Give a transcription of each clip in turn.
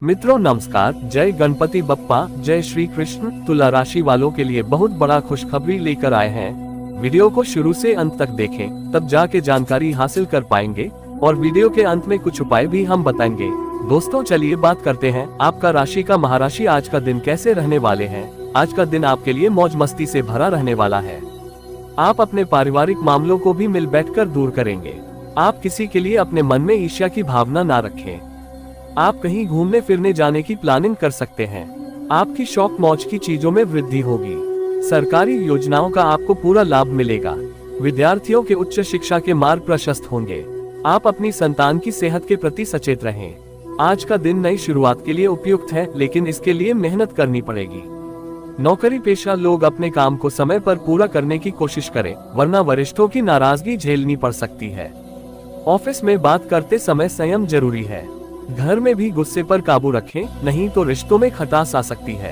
मित्रों नमस्कार, जय गणपति बप्पा, जय श्री कृष्ण। तुला राशि वालों के लिए बहुत बड़ा खुशखबरी लेकर आए हैं। वीडियो को शुरू से अंत तक देखें, तब जाके जानकारी हासिल कर पाएंगे और वीडियो के अंत में कुछ उपाय भी हम बताएंगे। दोस्तों चलिए बात करते हैं आपका राशि का महाराशि आज का दिन कैसे रहने वाले हैं। आज का दिन आपके लिए मौज मस्ती से भरा रहने वाला है। आप अपने पारिवारिक मामलों को भी मिल बैठकर दूर करेंगे। आप किसी के लिए अपने मन में ईर्ष्या की भावना ना रखें। आप कहीं घूमने फिरने जाने की प्लानिंग कर सकते हैं। आपकी शौक मौज की चीजों में वृद्धि होगी। सरकारी योजनाओं का आपको पूरा लाभ मिलेगा। विद्यार्थियों के उच्च शिक्षा के मार्ग प्रशस्त होंगे। आप अपनी संतान की सेहत के प्रति सचेत रहें। आज का दिन नई शुरुआत के लिए उपयुक्त है, लेकिन इसके लिए मेहनत करनी पड़ेगी। नौकरी पेशा लोग अपने काम को समय पर पूरा करने की कोशिश करें, वरना वरिष्ठों की नाराजगी झेलनी पड़ सकती है। ऑफिस में बात करते समय संयम जरूरी है। घर में भी गुस्से पर काबू रखें, नहीं तो रिश्तों में खटास आ सकती है।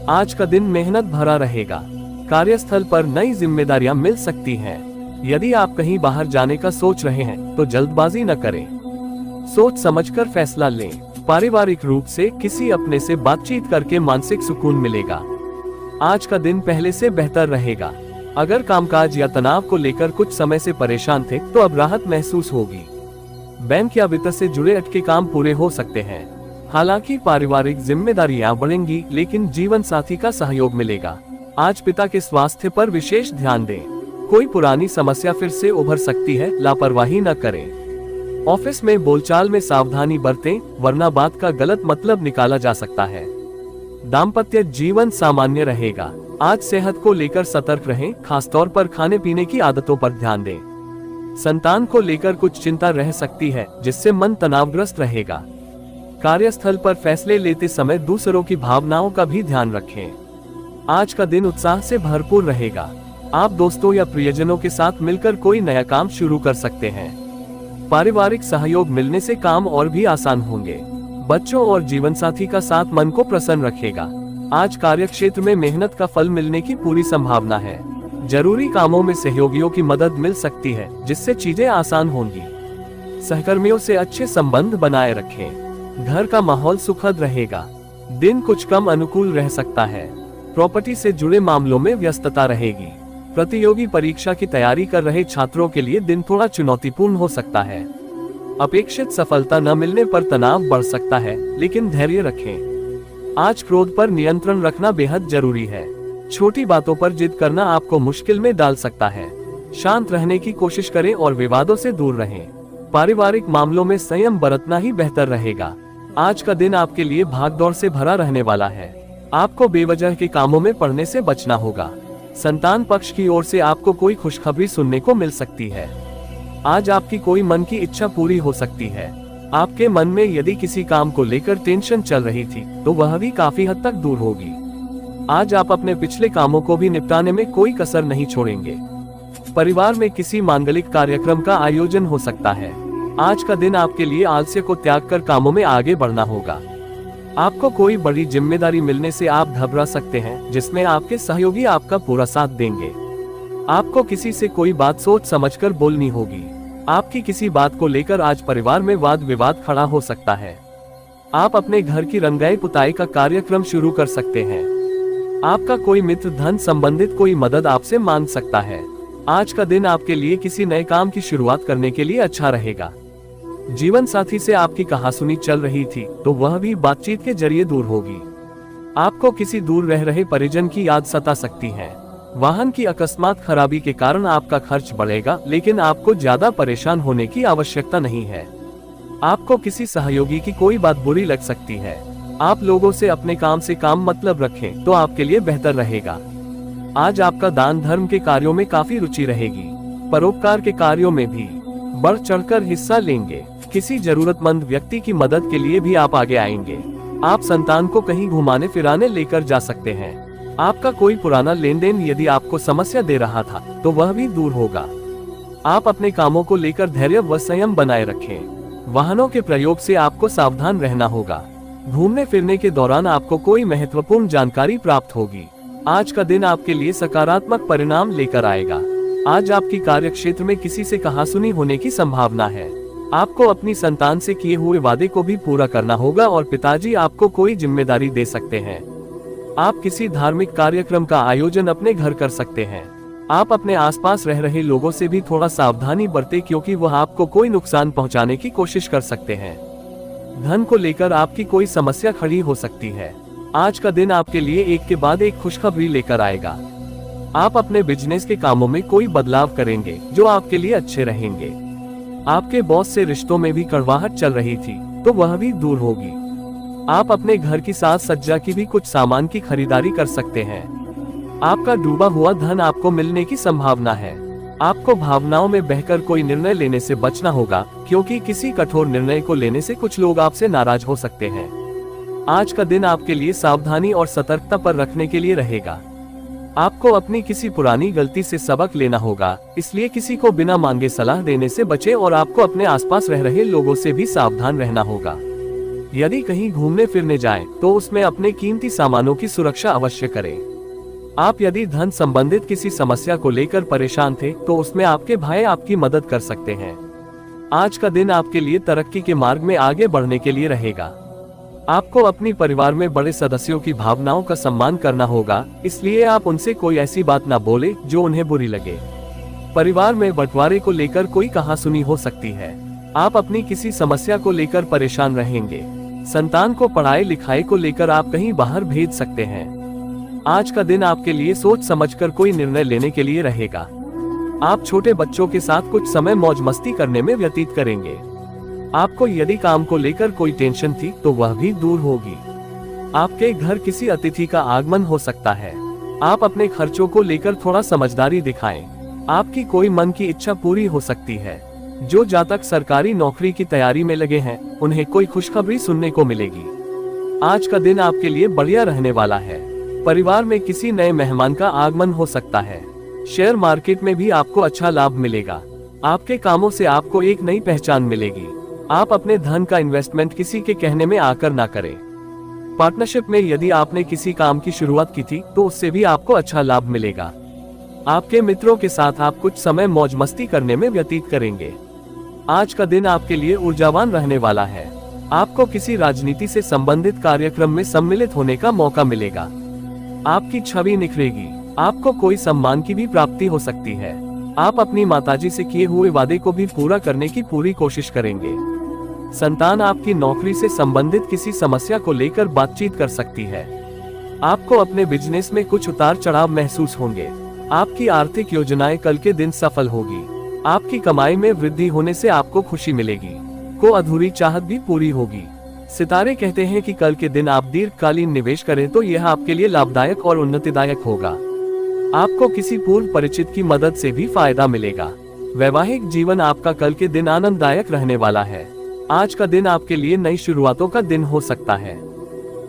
आज का दिन मेहनत भरा रहेगा। कार्यस्थल पर नई जिम्मेदारियां मिल सकती हैं। यदि आप कहीं बाहर जाने का सोच रहे हैं तो जल्दबाजी न करें। सोच समझकर फैसला लें। पारिवारिक रूप से किसी अपने से बातचीत करके मानसिक सुकून मिलेगा। आज का दिन पहले से बेहतर रहेगा। अगर कामकाज या तनाव को लेकर कुछ समय से परेशान थे तो अब राहत महसूस होगी। बैंक या वित्त से जुड़े अटके काम पूरे हो सकते हैं। हालांकि पारिवारिक जिम्मेदारियां बढ़ेंगी, लेकिन जीवन साथी का सहयोग मिलेगा। आज पिता के स्वास्थ्य पर विशेष ध्यान दें। कोई पुरानी समस्या फिर से उभर सकती है, लापरवाही न करें। ऑफिस में बोलचाल में सावधानी बरतें, वरना बात का गलत मतलब निकाला जा सकता है। दाम्पत्य जीवन सामान्य रहेगा। आज सेहत को लेकर सतर्क रहें, खासतौर पर खाने पीने की आदतों पर ध्यान दें। संतान को लेकर कुछ चिंता रह सकती है, जिससे मन तनावग्रस्त रहेगा। कार्यस्थल पर फैसले लेते समय दूसरों की भावनाओं का भी ध्यान रखें। आज का दिन उत्साह से भरपूर रहेगा। आप दोस्तों या प्रियजनों के साथ मिलकर कोई नया काम शुरू कर सकते हैं। पारिवारिक सहयोग मिलने से काम और भी आसान होंगे। बच्चों और जीवन साथी का साथ मन को प्रसन्न रखेगा। आज कार्यक्षेत्र में मेहनत का फल मिलने की पूरी संभावना है। जरूरी कामों में सहयोगियों की मदद मिल सकती है, जिससे चीजें आसान होंगी। सहकर्मियों से अच्छे संबंध बनाए रखें। घर का माहौल सुखद रहेगा। दिन कुछ कम अनुकूल रह सकता है। प्रॉपर्टी से जुड़े मामलों में व्यस्तता रहेगी। प्रतियोगी परीक्षा की तैयारी कर रहे छात्रों के लिए दिन थोड़ा चुनौतीपूर्ण हो सकता है। अपेक्षित सफलता न मिलने पर तनाव बढ़ सकता है, लेकिन धैर्य रखें। आज क्रोध पर नियंत्रण रखना बेहद जरूरी है। छोटी बातों पर जिद करना आपको मुश्किल में डाल सकता है। शांत रहने की कोशिश करें और विवादों से दूर रहें। पारिवारिक मामलों में संयम बरतना ही बेहतर रहेगा। आज का दिन आपके लिए भागदौड़ से भरा रहने वाला है। आपको बेवजह के कामों में पड़ने से बचना होगा। संतान पक्ष की ओर से आपको कोई खुशखबरी सुनने को मिल सकती है। आज आपकी कोई मन की इच्छा पूरी हो सकती है। आपके मन में यदि किसी काम को लेकर टेंशन चल रही थी तो वह भी काफी हद तक दूर होगी। आज आप अपने पिछले कामों को भी निपटाने में कोई कसर नहीं छोड़ेंगे। परिवार में किसी मांगलिक कार्यक्रम का आयोजन हो सकता है। आज का दिन आपके लिए आलस्य को त्याग कर कामों में आगे बढ़ना होगा। आपको कोई बड़ी जिम्मेदारी मिलने से आप घबरा सकते हैं, जिसमें आपके सहयोगी आपका पूरा साथ देंगे। आपको किसी से कोई बात सोच समझकर बोलनी होगी। आपकी किसी बात को लेकर आज परिवार में वाद विवाद खड़ा हो सकता है। आप अपने घर की रंगाई पुताई का कार्यक्रम शुरू कर सकते हैं। आपका कोई मित्र धन संबंधित कोई मदद आपसे मांग सकता है। आज का दिन आपके लिए किसी नए काम की शुरुआत करने के लिए अच्छा रहेगा। जीवन साथी से आपकी कहासुनी चल रही थी तो वह भी बातचीत के जरिए दूर होगी। आपको किसी दूर रह रहे परिजन की याद सता सकती है। वाहन की अकस्मात खराबी के कारण आपका खर्च बढ़ेगा, लेकिन आपको ज्यादा परेशान होने की आवश्यकता नहीं है। आपको किसी सहयोगी की कोई बात बुरी लग सकती है। आप लोगों से अपने काम से काम मतलब रखें तो आपके लिए बेहतर रहेगा। आज आपका दान धर्म के कार्यों में काफी रुचि रहेगी। परोपकार के कार्यों में भी बढ़ चढ़कर हिस्सा लेंगे। किसी जरूरतमंद व्यक्ति की मदद के लिए भी आप आगे आएंगे। आप संतान को कहीं घुमाने फिराने लेकर जा सकते हैं। आपका कोई पुराना लेन देन यदि आपको समस्या दे रहा था तो वह भी दूर होगा। आप अपने कामों को लेकर धैर्य व संयम बनाए रखें। वाहनों के प्रयोग से आपको सावधान रहना होगा। घूमने फिरने के दौरान आपको कोई महत्वपूर्ण जानकारी प्राप्त होगी। आज का दिन आपके लिए सकारात्मक परिणाम लेकर आएगा। आज आपकी कार्यक्षेत्र में किसी से कहासुनी होने की संभावना है। आपको अपनी संतान से किए हुए वादे को भी पूरा करना होगा और पिताजी आपको कोई जिम्मेदारी दे सकते हैं। आप किसी धार्मिक कार्यक्रम का आयोजन अपने घर कर सकते हैं। आप अपने आसपास रह रहे लोगों से भी थोड़ा सावधानी बरतें क्योंकि वह आपको कोई नुकसान पहुंचाने की कोशिश कर सकते हैं। धन को लेकर आपकी कोई समस्या खड़ी हो सकती है। आज का दिन आपके लिए एक के बाद एक खुशखबरी लेकर आएगा। आप अपने बिजनेस के कामों में कोई बदलाव करेंगे जो आपके लिए अच्छे रहेंगे। आपके बॉस से रिश्तों में भी कड़वाहट चल रही थी तो वह भी दूर होगी। आप अपने घर की साज सज्जा की भी कुछ सामान की खरीदारी कर सकते हैं। आपका डूबा हुआ धन आपको मिलने की संभावना है। आपको भावनाओं में बहकर कोई निर्णय लेने से बचना होगा क्योंकि किसी कठोर निर्णय को लेने से कुछ लोग आपसे नाराज हो सकते हैं। आज का दिन आपके लिए सावधानी और सतर्कता पर रखने के लिए रहेगा। आपको अपनी किसी पुरानी गलती से सबक लेना होगा, इसलिए किसी को बिना मांगे सलाह देने से बचें और आपको अपने आसपास रह रहे लोगों से भी सावधान रहना होगा। यदि कहीं घूमने फिरने जाएं, तो उसमें अपने कीमती सामानों की सुरक्षा अवश्य करें। आप यदि धन संबंधित किसी समस्या को लेकर परेशान थे तो उसमें आपके भाई आपकी मदद कर सकते हैं। आज का दिन आपके लिए तरक्की के मार्ग में आगे बढ़ने के लिए रहेगा। आपको अपनी परिवार में बड़े सदस्यों की भावनाओं का सम्मान करना होगा, इसलिए आप उनसे कोई ऐसी बात ना बोले जो उन्हें बुरी लगे। परिवार में बंटवारे को लेकर कोई कहासुनी हो सकती है। आप अपनी किसी समस्या को लेकर परेशान रहेंगे। संतान को पढ़ाई लिखाई को लेकर आप कहीं बाहर भेज सकते हैं। आज का दिन आपके लिए सोच समझकर कोई निर्णय लेने के लिए रहेगा। आप छोटे बच्चों के साथ कुछ समय मौज मस्ती करने में व्यतीत करेंगे। आपको यदि काम को लेकर कोई टेंशन थी तो वह भी दूर होगी। आपके घर किसी अतिथि का आगमन हो सकता है। आप अपने खर्चों को लेकर थोड़ा समझदारी दिखाएं। आपकी कोई मन की इच्छा पूरी हो सकती है। जो जातक सरकारी नौकरी की तैयारी में लगे हैं, उन्हें कोई खुशखबरी सुनने को मिलेगी। आज का दिन आपके लिए बढ़िया रहने वाला है। परिवार में किसी नए मेहमान का आगमन हो सकता है। शेयर मार्केट में भी आपको अच्छा लाभ मिलेगा। आपके कामों से आपको एक नई पहचान मिलेगी। आप अपने धन का इन्वेस्टमेंट किसी के कहने में आकर ना करें। पार्टनरशिप में यदि आपने किसी काम की शुरुआत की थी तो उससे भी आपको अच्छा लाभ मिलेगा। आपके मित्रों के साथ आप कुछ समय मौज मस्ती करने में व्यतीत करेंगे। आज का दिन आपके लिए ऊर्जावान रहने वाला है। आपको किसी राजनीति से संबंधित कार्यक्रम में सम्मिलित होने का मौका मिलेगा। आपकी छवि निखरेगी। आपको कोई सम्मान की भी प्राप्ति हो सकती है। आप अपनी माताजी से किए हुए वादे को भी पूरा करने की पूरी कोशिश करेंगे। संतान आपकी नौकरी से संबंधित किसी समस्या को लेकर बातचीत कर सकती है। आपको अपने बिजनेस में कुछ उतार चढ़ाव महसूस होंगे। आपकी आर्थिक योजनाएं कल के दिन सफल होगी। आपकी कमाई में वृद्धि होने से आपको खुशी मिलेगी। को अधूरी चाहत भी पूरी होगी। सितारे कहते हैं कि कल के दिन आप दीर्घकालीन निवेश करें तो यह आपके लिए लाभदायक और उन्नतिदायक होगा। आपको किसी पूर्व परिचित की मदद से भी फायदा मिलेगा। वैवाहिक जीवन आपका कल के दिन आनंददायक रहने वाला है। आज का दिन आपके लिए नई शुरुआतों का दिन हो सकता है।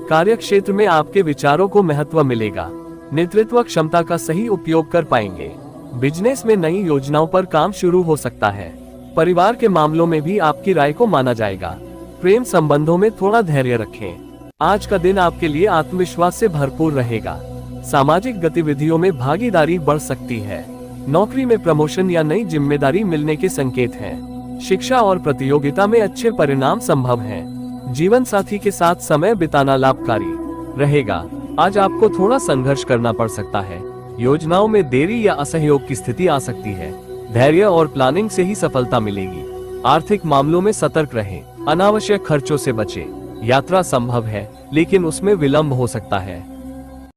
कार्य क्षेत्र में आपके विचारों को महत्व मिलेगा। नेतृत्व क्षमता का सही उपयोग कर पाएंगे। बिजनेस में नई योजनाओं पर काम शुरू हो सकता है। परिवार के मामलों में भी आपकी राय को माना जाएगा। प्रेम संबंधों में थोड़ा धैर्य रखें। आज का दिन आपके लिए आत्मविश्वास से भरपूर रहेगा। सामाजिक गतिविधियों में भागीदारी बढ़ सकती है। नौकरी में प्रमोशन या नई जिम्मेदारी मिलने के संकेत हैं। शिक्षा और प्रतियोगिता में अच्छे परिणाम संभव हैं। जीवन साथी के साथ समय बिताना लाभकारी रहेगा। आज आपको थोड़ा संघर्ष करना पड़ सकता है। योजनाओं में देरी या असहयोग की स्थिति आ सकती है। धैर्य और प्लानिंग से ही सफलता मिलेगी। आर्थिक मामलों में सतर्क रहें। अनावश्यक खर्चों से बचें। यात्रा संभव है लेकिन उसमें विलंब हो सकता है।